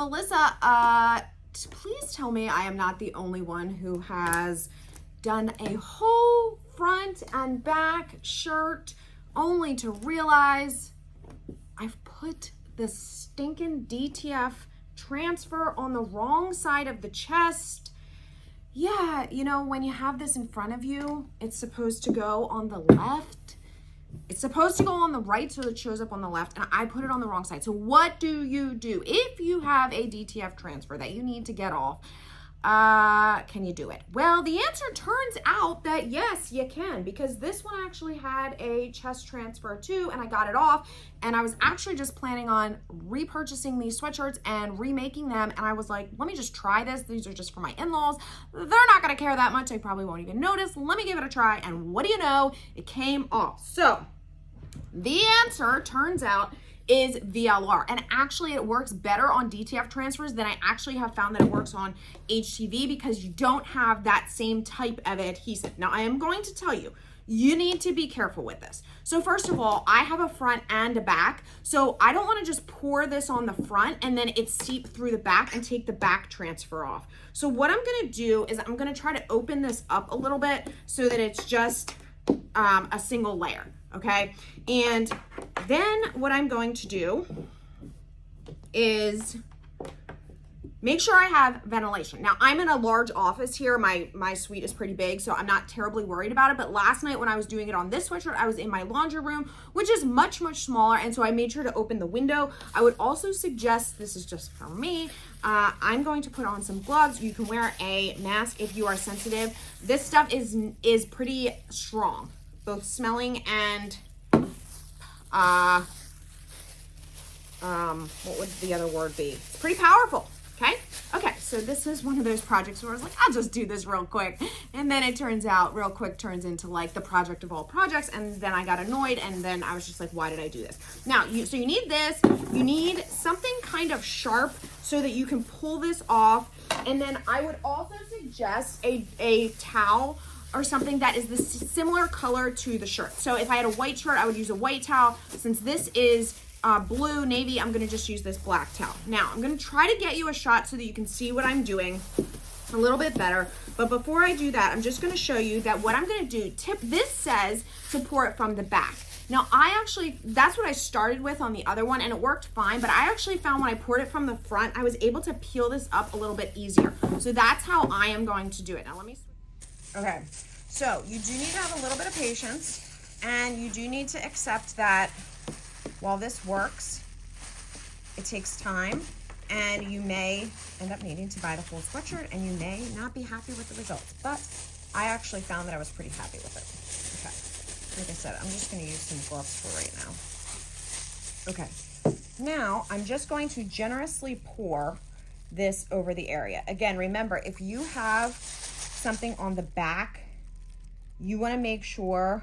Melissa, please tell me I am not the only one who has done a whole front and back shirt only to realize I've put the stinking DTF transfer on the wrong side of the chest. Yeah, you know, when you have this in front of you, it's supposed to go on the left. It's supposed to go on the right so it shows up on the left, and I put it on the wrong side. So what do you do if you have a DTF transfer that you need to get off? Can you do it? Well, the answer turns out that yes, you can, because this one actually had a chest transfer too, and I got it off, and I was actually just planning on repurchasing these sweatshirts and remaking them, and I was like, let me just try this. These are just for my in-laws. They're not gonna care that much. I probably won't even notice. Let me give it a try, and what do you know? It came off. So the answer turns out is VLR, and actually it works better on DTF transfers than I actually have found that it works on HTV, because you don't have that same type of adhesive. Now I am going to tell you, you need to be careful with this. So first of all, I have a front and a back, so I don't want to just pour this on the front and then it seep through the back and take the back transfer off. So what I'm going to do is I'm going to try to open this up a little bit so that it's just a single layer. Okay, and then what I'm going to do is make sure I have ventilation. Now I'm in a large office here. My suite is pretty big, so I'm not terribly worried about it. But last night when I was doing it on this sweatshirt, I was in my laundry room, which is much, much smaller. And so I made sure to open the window. I would also suggest, this is just for me, I'm going to put on some gloves. You can wear a mask if you are sensitive. This stuff is pretty strong, both smelling and what would the other word be? It's pretty powerful. Okay, so this is one of those projects where I was like, I'll just do this real quick, and then it turns out real quick turns into like the project of all projects, and then I got annoyed, and then I was just like, why did I do this? Now so you need this, you need something kind of sharp so that you can pull this off, and then I would also suggest a towel or something that is the similar color to the shirt. So if I had a white shirt, I would use a white towel. Since this is blue, navy, I'm gonna just use this black towel. Now, I'm gonna try to get you a shot so that you can see what I'm doing a little bit better. But before I do that, I'm just gonna show you that what I'm gonna do, this says to pour it from the back. Now, that's what I started with on the other one, and it worked fine, but I actually found when I poured it from the front, I was able to peel this up a little bit easier. So that's how I am going to do it. Now, let me... Okay, so you do need to have a little bit of patience, and you do need to accept that while this works, it takes time, and you may end up needing to buy the full sweatshirt, and you may not be happy with the results, but I actually found that I was pretty happy with it. Okay, like I said, I'm just gonna use some gloves for right now. Okay, now I'm just going to generously pour this over the area. Again, remember, if you have something on the back, you want to make sure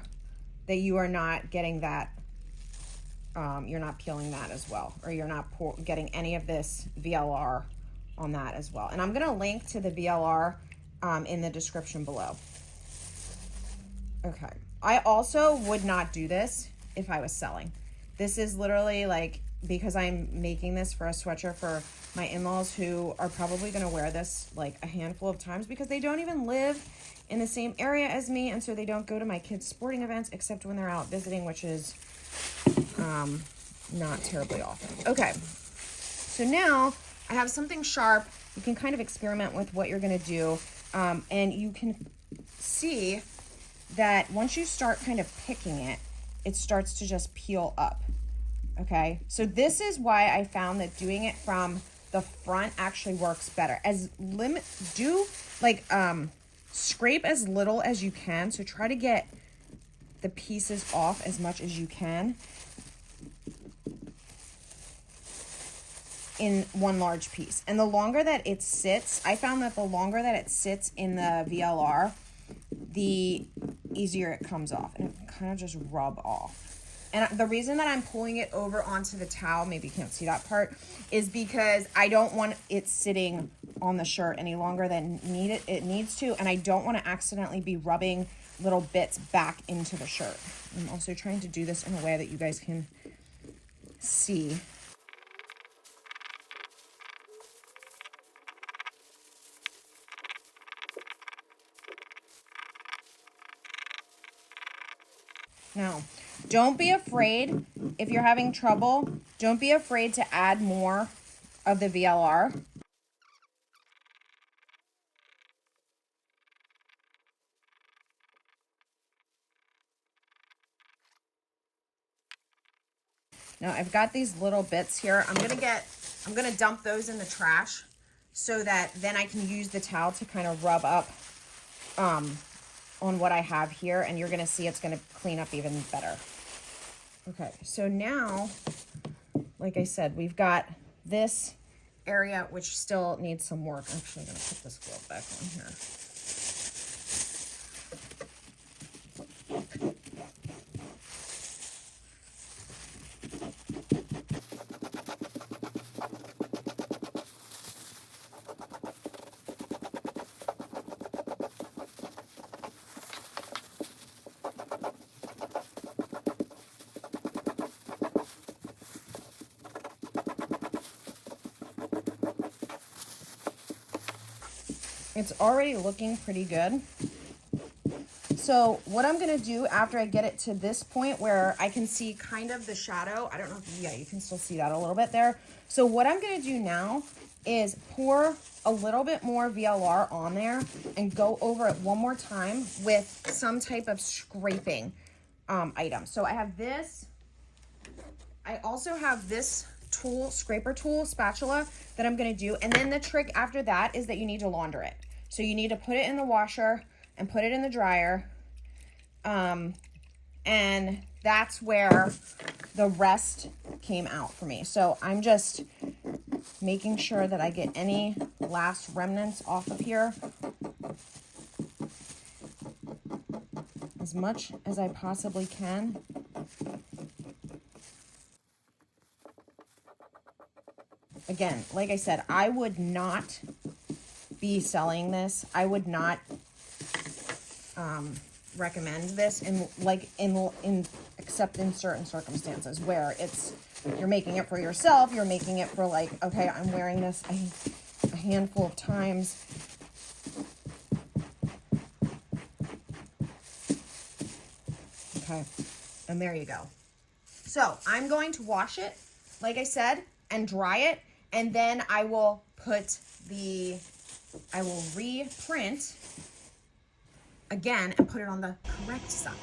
that you are not getting that, you're not peeling that as well, or you're not getting any of this VLR on that as well. And I'm going to link to the VLR in the description below. Okay, I also would not do this if I was selling. This is literally like, because I'm making this for a sweatshirt for my in-laws who are probably going to wear this like a handful of times because they don't even live in the same area as me, and so they don't go to my kids' sporting events except when they're out visiting, which is not terribly often. Okay, so now I have something sharp. You can kind of experiment with what you're going to do, and you can see that once you start kind of picking it, it starts to just peel up. Okay, so this is why I found that doing it from the front actually works better. Scrape as little as you can. So try to get the pieces off as much as you can in one large piece. And the longer that it sits, I found that the longer that it sits in the VLR, the easier it comes off, and it kind of just rub off. And the reason that I'm pulling it over onto the towel, maybe you can't see that part, is because I don't want it sitting on the shirt any longer than it needs to, and I don't want to accidentally be rubbing little bits back into the shirt. I'm also trying to do this in a way that you guys can see. Now, don't be afraid if you're having trouble. Don't be afraid to add more of the VLR. Now I've got these little bits here. I'm gonna dump those in the trash so that then I can use the towel to kind of rub up on what I have here, and you're gonna see it's gonna clean up even better. Okay, so now, like I said, we've got this area which still needs some work. I'm actually gonna put this glove back on here. It's already looking pretty good. So what I'm gonna do after I get it to this point where I can see kind of the shadow, I don't know if, yeah, you can still see that a little bit there. So what I'm gonna do now is pour a little bit more VLR on there and go over it one more time with some type of scraping item. So I have this, I also have this tool, scraper tool, spatula that I'm gonna do. And then the trick after that is that you need to launder it. So you need to put it in the washer and put it in the dryer. And that's where the rest came out for me. So I'm just making sure that I get any last remnants off of here as much as I possibly can. Again, like I said, I would not be selling this. I would not recommend this except in certain circumstances where you're making it for yourself. You're making it for like, okay, I'm wearing this a handful of times. Okay, and there you go. So I'm going to wash it, like I said, and dry it, and then I will reprint again and put it on the correct side.